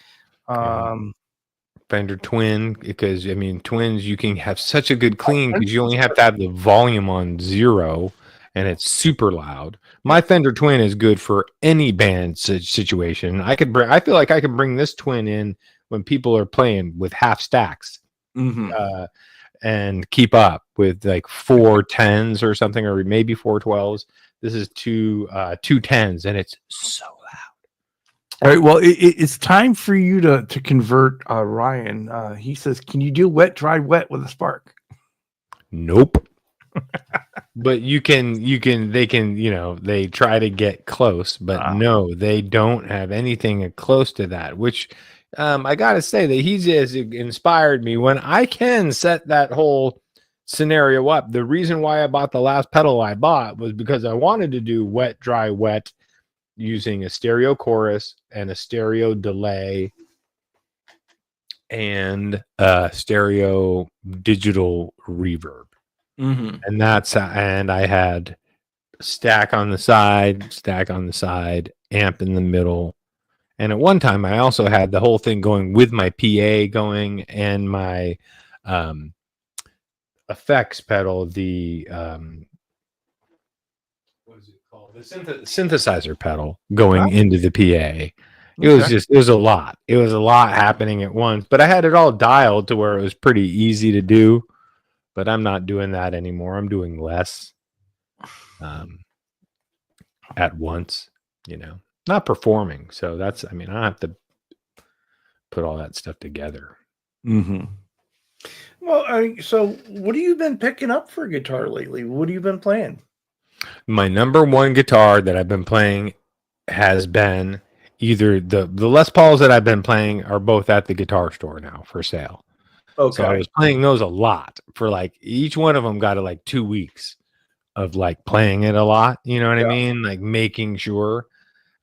Fender Twin, because I mean twins, you can have such a good clean because you only have to have the volume on 0 and it's super loud. My Fender Twin is good for any band situation. I feel like I could bring this Twin in when people are playing with half stacks and keep up with like 4 10s or something, or maybe 4 12s. This is two 10s and it's so loud. All right, well, it's time for you to convert Ryan. He says, can you do wet, dry, wet with a Spark? Nope. But they can, they try to get close, but no, they don't have anything close to that, which I got to say that he's inspired me when I can set that whole scenario up. The reason why I bought the last pedal I bought was because I wanted to do wet, dry, wet using a stereo chorus and a stereo delay and stereo digital reverb. And I had stack on the side, amp in the middle. And at one time I also had the whole thing going with my PA going and my effects pedal, the what is it called? The synthesizer pedal going into the PA. It was a lot. It was a lot happening at once, but I had it all dialed to where it was pretty easy to do. But I'm not doing that anymore. I'm doing less at once, not performing. So I don't have to put all that stuff together. Well, so what have you been picking up for guitar lately? What have you been playing? My number one guitar that I've been playing has been either the Les Pauls that I've been playing are both at the guitar store now for sale. Okay. So I was playing those a lot for like each one of them got like 2 weeks of like playing it a lot. You know what I mean? Like making sure.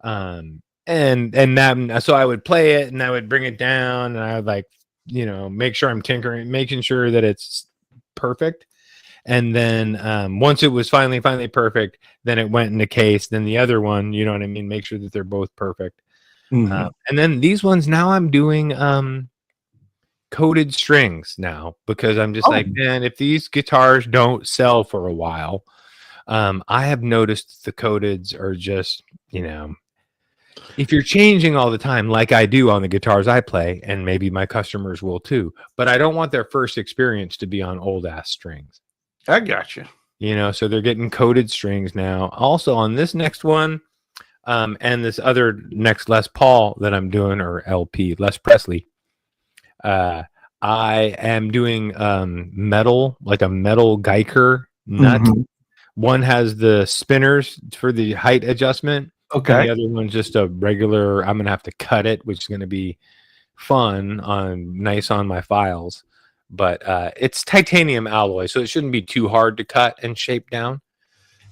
And that, so I would play it and I would bring it down and I would like, make sure I'm tinkering, making sure that it's perfect. And then once it was finally perfect, then it went in the case. Then the other one, you know what I mean? Make sure that they're both perfect. And then these ones now I'm doing coated strings now because I'm just like, man, if these guitars don't sell for a while, I have noticed the coateds are just, if you're changing all the time, like I do on the guitars I play, and maybe my customers will too, but I don't want their first experience to be on old ass strings. I gotcha. So they're getting coated strings now. Also on this next one, and this other next Les Paul that I'm doing, or LP, Les Presley, I am doing metal, like a metal Geiger nut. One has the spinners for the height adjustment. Okay. And the other one's just a regular, I'm going to have to cut it, which is going to be fun nice on my files. But it's titanium alloy, so it shouldn't be too hard to cut and shape down.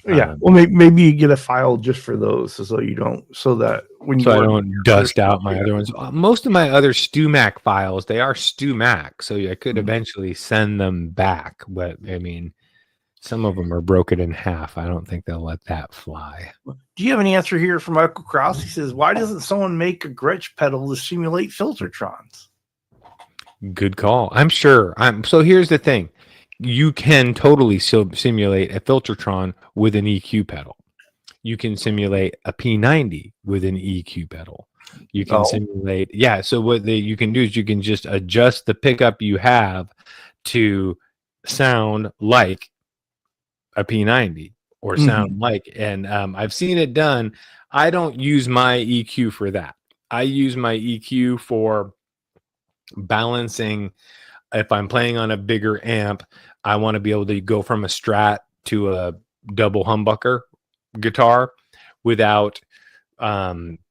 Yeah, well, maybe you get a file just for those, so you don't, I don't dust out my other ones. Most of my other StewMac files, they are StewMac, so I could eventually send them back. But Some of them are broken in half. I don't think they'll let that fly. Do you have an answer here from Michael Krause? He says, why doesn't someone make a Gretsch pedal to simulate filtertrons? Good call. I'm sure. So here's the thing. You can totally simulate a Filtertron with an EQ pedal. You can simulate a P90 with an EQ pedal. You can simulate, yeah. So what you can do is you can just adjust the pickup you have to sound like a P90 or sound like, and I've seen it done. I don't use my EQ for that. I use my EQ for balancing. If I'm playing on a bigger amp, I want to be able to go from a Strat to a double humbucker guitar without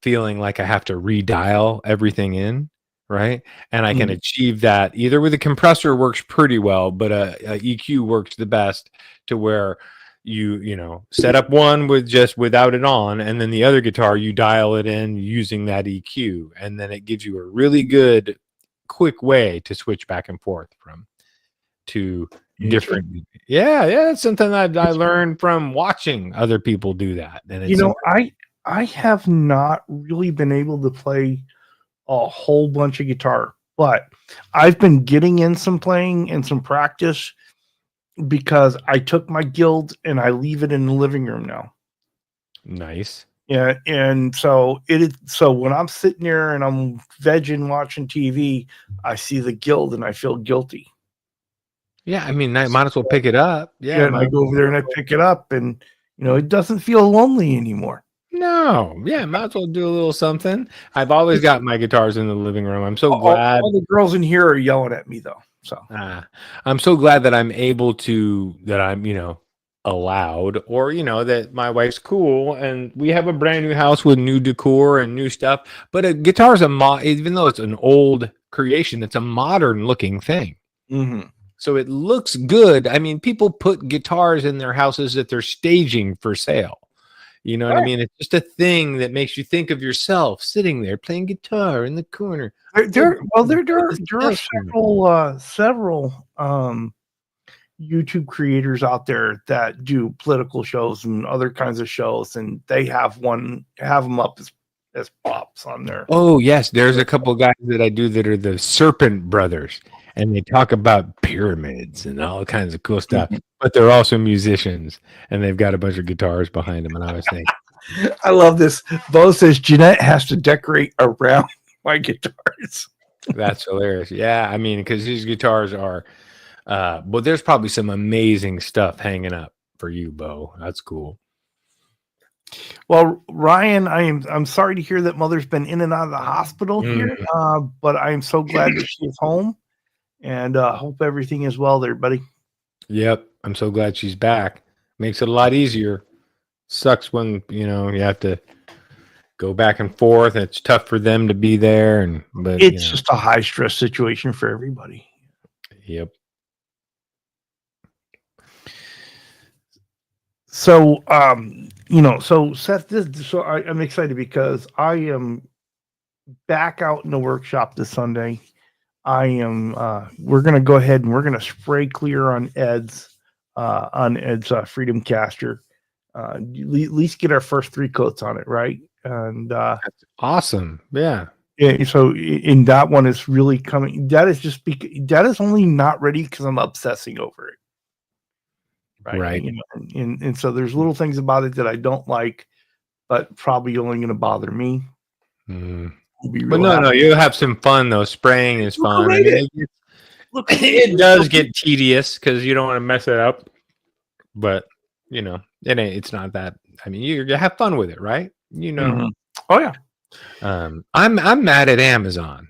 feeling like I have to redial everything in, right? And I can achieve that either with a compressor works pretty well, but a EQ works the best, to where you know, set up one with just without it on, and then the other guitar you dial it in using that EQ, and then it gives you a really good quick way to switch back and forth from to different. Yeah, it's something that I learned from watching other people do that. And it's, you know, I have not really been able to play a whole bunch of guitar, but I've been getting in some playing and some practice because I took my guild and I leave it in the living room now. Nice. Yeah, and so so when I'm sitting there and I'm vegging watching TV, I see the guild and I feel guilty. Yeah, I mean, I might as well pick it up. Yeah, and I go over there and I pick it up, and you know, it doesn't feel lonely anymore. No, yeah, might as well do a little something. I've always got my guitars in the living room. I'm so glad. All the girls in here are yelling at me though. So I'm so glad that I'm able to, that I'm, you know, allowed, or, you know, that my wife's cool and we have a brand new house with new decor and new stuff. But a guitar is even though it's an old creation, it's a modern looking thing. So it looks good. I mean, people put guitars in their houses that they're staging for sale. You know what I mean? It's just a thing that makes you think of yourself sitting there playing guitar in the corner. There are several YouTube creators out there that do political shows and other kinds of shows, and they have them up as pops on there. Oh yes, there's a couple of guys that I do that are the Serpent Brothers, and they talk about pyramids and all kinds of cool stuff. But they're also musicians, and they've got a bunch of guitars behind them. And I was thinking, I love this. Bo says Jeanette has to decorate around my guitars. That's hilarious. Yeah, I mean, because these guitars are, but there's probably some amazing stuff hanging up for you, Bo. That's cool. Well, Ryan, I'm sorry to hear that Mother's been in and out of the hospital here, but I'm so glad that she is home, and hope everything is well there, buddy. Yep, I'm so glad she's back. Makes it a lot easier. Sucks when, you know, you have to go back and forth. It's tough for them to be there, but it's just a high stress situation for everybody. Yep. So, so Seth, I'm excited because I am back out in the workshop this Sunday. We're going to go ahead and we're going to spray clear on Ed's Freedom Caster. At least get our first 3 coats on it, right? And that's awesome. Yeah. So in that one is really coming. That is only not ready because I'm obsessing over it. Right. You know, and so there's little things about it that I don't like, but probably only going to bother me. But no, you'll have some fun though. Spraying is fun. I mean, it does get tedious because you don't want to mess it up, but you know, it's not that. I mean, you have fun with it, right? You know. Oh yeah. I'm mad at Amazon.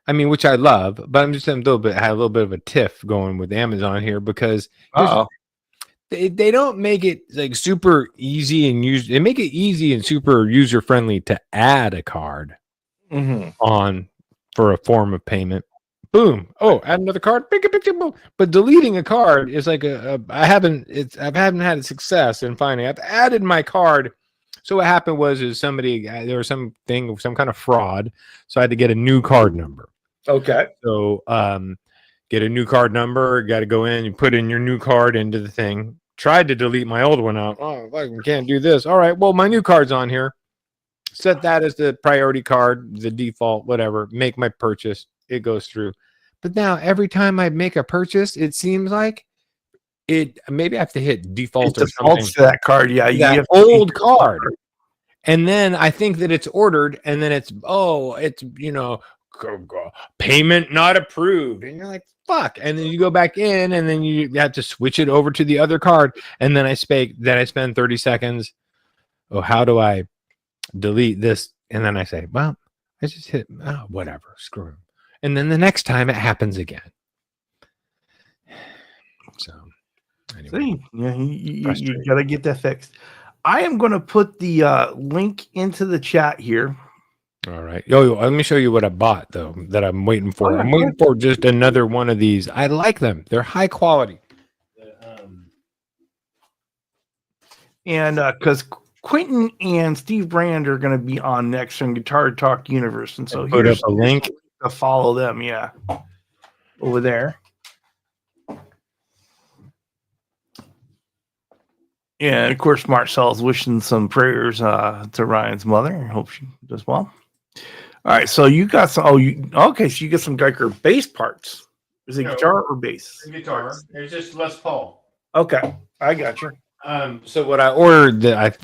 I mean, which I love, but I'm just had a little bit of a tiff going with Amazon here because they don't make it like super easy and they make it easy and super user friendly to add a card on for a form of payment. Boom. Oh, add another card. But deleting a card is like I haven't had a success in finding. I've added my card. So what happened was there was some kind of fraud. So I had to get a new card number. Okay. So get a new card number. Got to go in, you put in your new card into the thing. Tried to delete my old one out. Oh, I can't do this. All right, well, my new card's on here. Set that as the priority card, the default, whatever. Make my purchase. It goes through. But now every time I make a purchase, it seems like it maybe I have to hit default or something. Defaults to that card, yeah. You That have to old card. And then I think that it's ordered, and then it's payment not approved, and you're like, fuck. And then you go back in, and then you have to switch it over to the other card, and then I spend 30 seconds. Oh, how do I delete this? And then I say, well, I just hit whatever, screw him. And then the next time it happens again. So anyway, see, yeah, you got to get that fixed. I am going to put the link into the chat here. All right. Yo, let me show you what I bought, though, that I'm waiting for. I'm waiting for just another one of these. I like them. They're high quality. And because Quentin and Steve Brand are going to be on next on Guitar Talk Universe. And so put up a link to follow them. Yeah. Over there. And of course, Marcel's wishing some prayers to Ryan's mother. I hope she does well. All right, so you got some. So you get some Geiger bass parts. Is it guitar or bass? Guitar. It's just Les Paul. Okay, I got you. So what I ordered that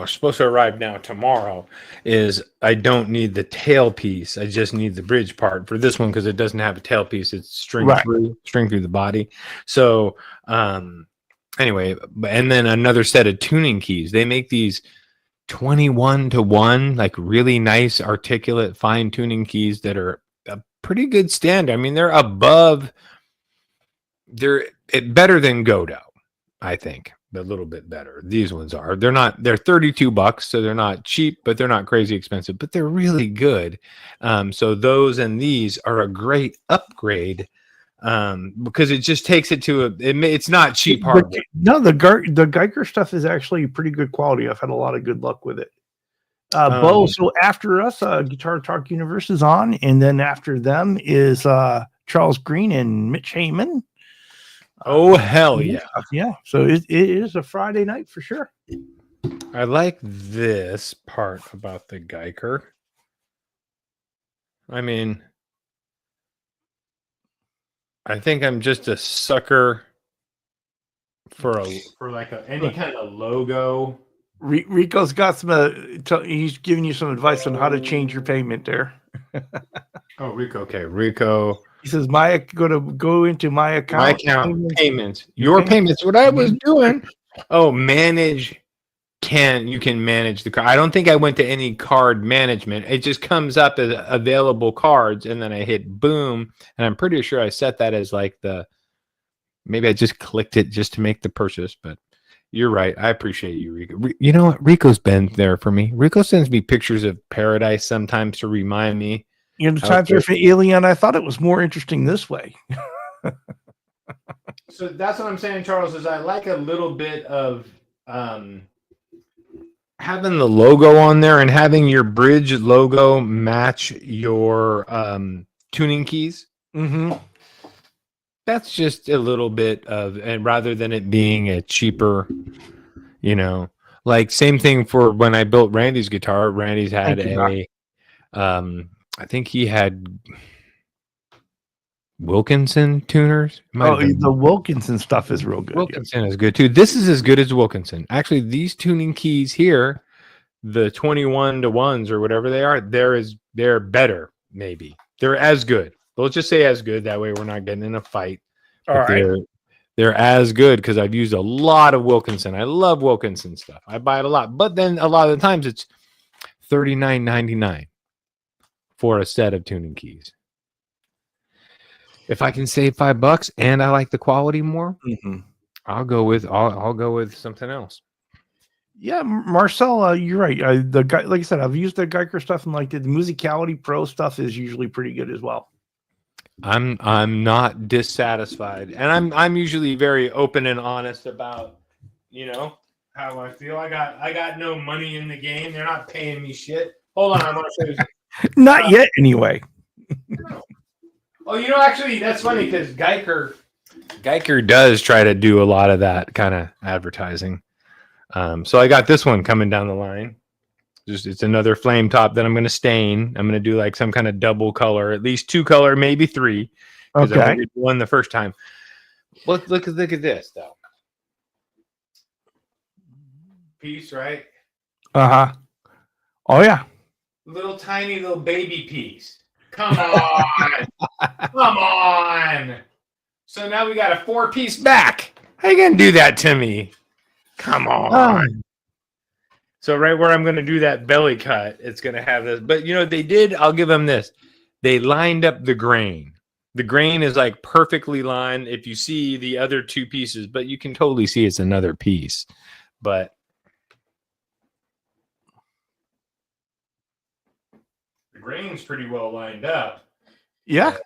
supposed to arrive now tomorrow is I don't need the tailpiece. I just need the bridge part for this one because it doesn't have a tailpiece. It's string through the body. So anyway, and then another set of tuning keys. They make these 21-to-1, like really nice, articulate, fine tuning keys that are a pretty good standard. I mean, they're better than Godot, I think. A little bit better. These ones are. They're $32, so they're not cheap, but they're not crazy expensive, but they're really good. So those and these are a great upgrade. Because it just takes it to it's not cheap hardware. No, the Geiger stuff is actually pretty good quality. I've had a lot of good luck with it. Bo, so after us, Guitar Talk Universe is on, and then after them is Charles Green and Mitch Heyman. Oh, hell yeah. Yeah. So it is a Friday night for sure. I like this part about the Geiger. I mean, I think I'm just a sucker for any kind of logo. Rico's got some. He's giving you some advice on how to change your payment there. Oh, Rico. Okay, Rico. He says go into my account. My account payments. Your payments. What I was doing. Oh, manage. You can manage the card. I don't think I went to any card management. It just comes up as available cards, and then I hit boom, and I'm pretty sure I set that as like maybe I just clicked it just to make the purchase, but you're right. I appreciate you, Rico. You know what? Rico's been there for me. Rico sends me pictures of paradise sometimes to remind me. You know, times for Alien, I thought it was more interesting this way. So that's what I'm saying, Charles, is I like a little bit of having the logo on there and having your bridge logo match your tuning keys. Mm-hmm. That's just a little bit of, and rather than it being a cheaper, like same thing for when I built Randy's guitar. Randy's had I think he had Wilkinson tuners. The Wilkinson stuff is real good. Wilkinson is good too. This is as good as Wilkinson. Actually, these tuning keys here, the 21-to-1s or whatever they are, they're better. Maybe they're as good. Let's just say as good. That way, we're not getting in a fight. All right. They're as good because I've used a lot of Wilkinson. I love Wilkinson stuff. I buy it a lot, but then a lot of the times it's $39.99 for a set of tuning keys. If I can save $5 and I like the quality more, I'll go with something else. Yeah, Marcel, you're right. Like I said, I've used the Geiger stuff, and like the Musicality Pro stuff is usually pretty good as well. I'm not dissatisfied, and I'm usually very open and honest about how I feel. I got no money in the game. They're not paying me shit. Hold on, I'm gonna show you. Not yet, anyway. Oh, actually, that's funny because Geiger does try to do a lot of that kind of advertising. So I got this one coming down the line. It's another flame top that I'm going to stain. I'm going to do like some kind of double color, at least 2 color, maybe 3, because I only did 1 the first time. Look at this though. Piece, right? Uh-huh. Oh yeah. Little tiny little baby piece. Come on. Come on. So now we got a 4-piece back. How you gonna do that to me? Come on. So right where I'm gonna do that belly cut, it's gonna have this. But they did. I'll give them this. They lined up the grain. The grain is like perfectly lined. If you see the other 2 pieces, but you can totally see it's another piece. But the grain's pretty well lined up. Yeah.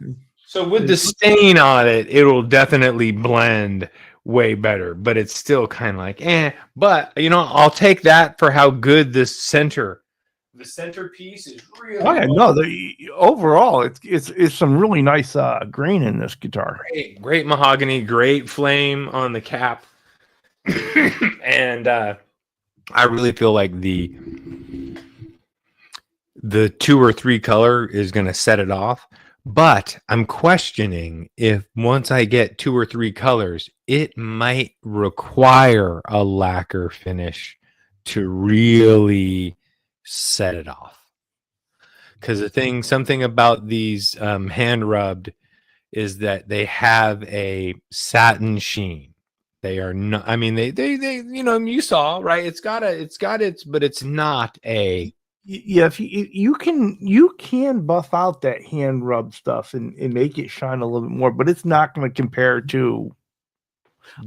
So with the stain on it, it'll definitely blend way better, but it's still kind of like, but I'll take that for how good the centerpiece is really. Oh yeah, no, overall it's some really nice grain in this guitar. Great mahogany, great flame on the cap. And I really feel like the 2 or 3 color is going to set it off. But I'm questioning if once I get 2 or 3 colors, it might require a lacquer finish to really set it off. Because something about these hand rubbed is that they have a satin sheen. They are not. I mean, they you saw, right? It's got its, but it's not a. Yeah, if you can buff out that hand rub stuff and make it shine a little bit more, but it's not going to compare to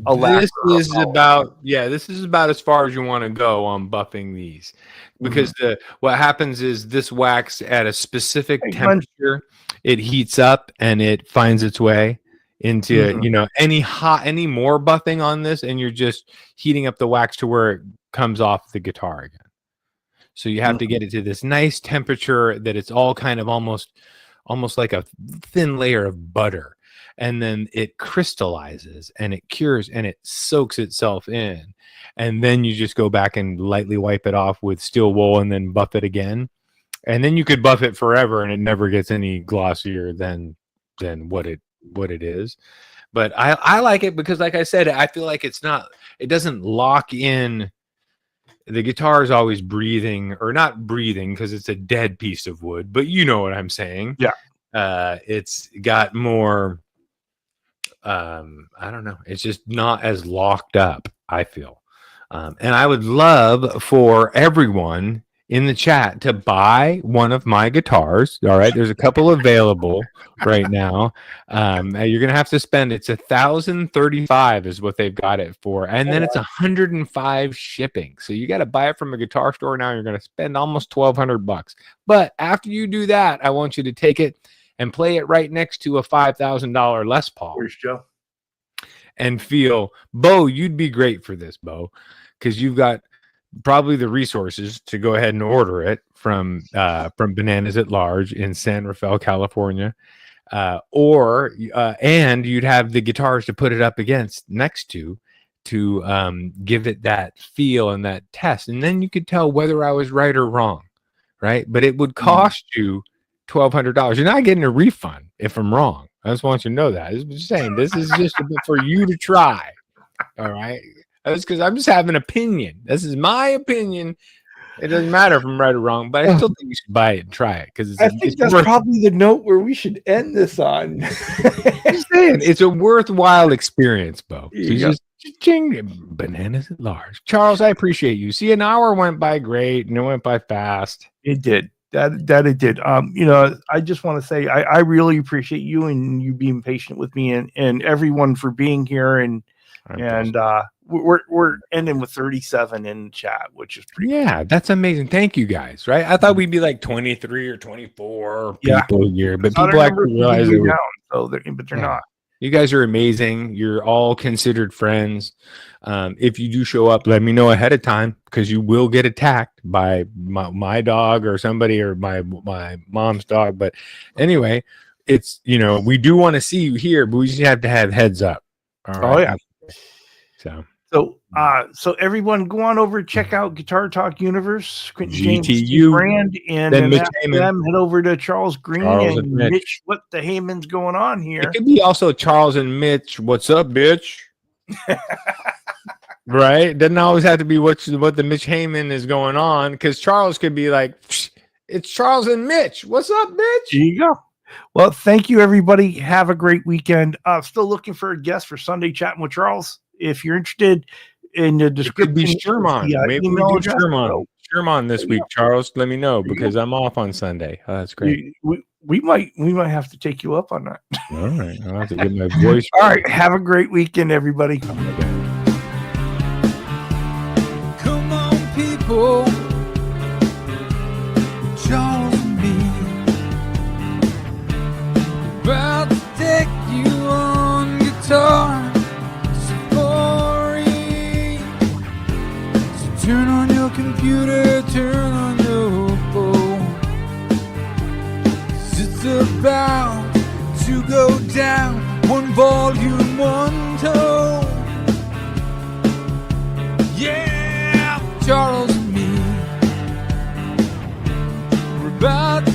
a lacquer. This is about as far as you want to go on buffing these, because what happens is this wax at a specific temperature, it heats up and it finds its way into any more buffing on this, and you're just heating up the wax to where it comes off the guitar again. So you have to get it to this nice temperature that it's all kind of almost like a thin layer of butter. And then it crystallizes and it cures and it soaks itself in. And then you just go back and lightly wipe it off with steel wool and then buff it again. And then you could buff it forever and it never gets any glossier than what it is. But I like it because, like I said, I feel like it doesn't lock in. The guitar is always breathing, or not breathing because it's a dead piece of wood, but you know what I'm saying. Yeah. It's got more, I don't know. It's just not as locked up, I feel. And I would love for everyone in the chat to buy one of my guitars. All right. There's a couple available right now. You're going to have to spend, it's $1,035 is what they've got it for. And then it's $105 shipping. So you got to buy it from a guitar store now. You're going to spend almost $1,200. But after you do that, I want you to take it and play it right next to a $5,000 Les Paul. Where's Joe? And feel, Bo, you'd be great for this, Bo, because you've got probably the resources to go ahead and order it from Bananas at Large in San Rafael, California, and you'd have the guitars to put it up against next to give it that feel and that test, and then you could tell whether I was right or wrong, right? But it would cost you $1,200. You're not getting a refund if I'm wrong. I just want you to know that. I'm just saying this is just a bit for you to try. All right. That's because I'm just having an opinion. This is my opinion. It doesn't matter if I'm right or wrong, but I still think you should buy it and try it because I think that's probably the note where we should end this on. I'm saying it's a worthwhile experience, Bo. So just Bananas at Large. Charles, I appreciate you. See, an hour went by great and it went by fast. It did. That it did. I just want to say I really appreciate you and you being patient with me and everyone for being here and we're ending with 37 in chat, which is pretty cool. That's amazing. Thank you guys. Right, I thought we'd be like 23 or 24 people here, but people actually realize but they're not. You guys are amazing. You're all considered friends. If you do show up, let me know ahead of time because you will get attacked by my dog or somebody or my mom's dog. But anyway, it's we do want to see you here, but we just have to have heads up. All right. Oh yeah. So So everyone go on over, check out Guitar Talk Universe, Quentin James GTU, brand, and then then Mitch after Heyman. them, head over to Charles Green Charles and and Mitch. Mitch. What the Heyman's going on here? It could be also Charles and Mitch. What's up, bitch? Right? Doesn't always have to be what the Mitch Heyman is going on, because Charles could be like, it's Charles and Mitch. What's up, bitch? There you go. Well, thank you, everybody. Have a great weekend. Still looking for a guest for Sunday Chatting with Charles. If you're interested in the It description, could be Sherman. Maybe we email do address. Sherman. Sherman this week, Charles. Let me know, There you because I'm off on Sunday. Oh, that's great. We might have to take you up on that. All right. I'll have to get my voice. All right. Have a great weekend, everybody. Come on, people. Charles and me. About to take you on guitar safari. So turn on your computer, turn on your phone. 'Cause it's about to go down, one volume, one tone. Yeah, Charles and me, we're about to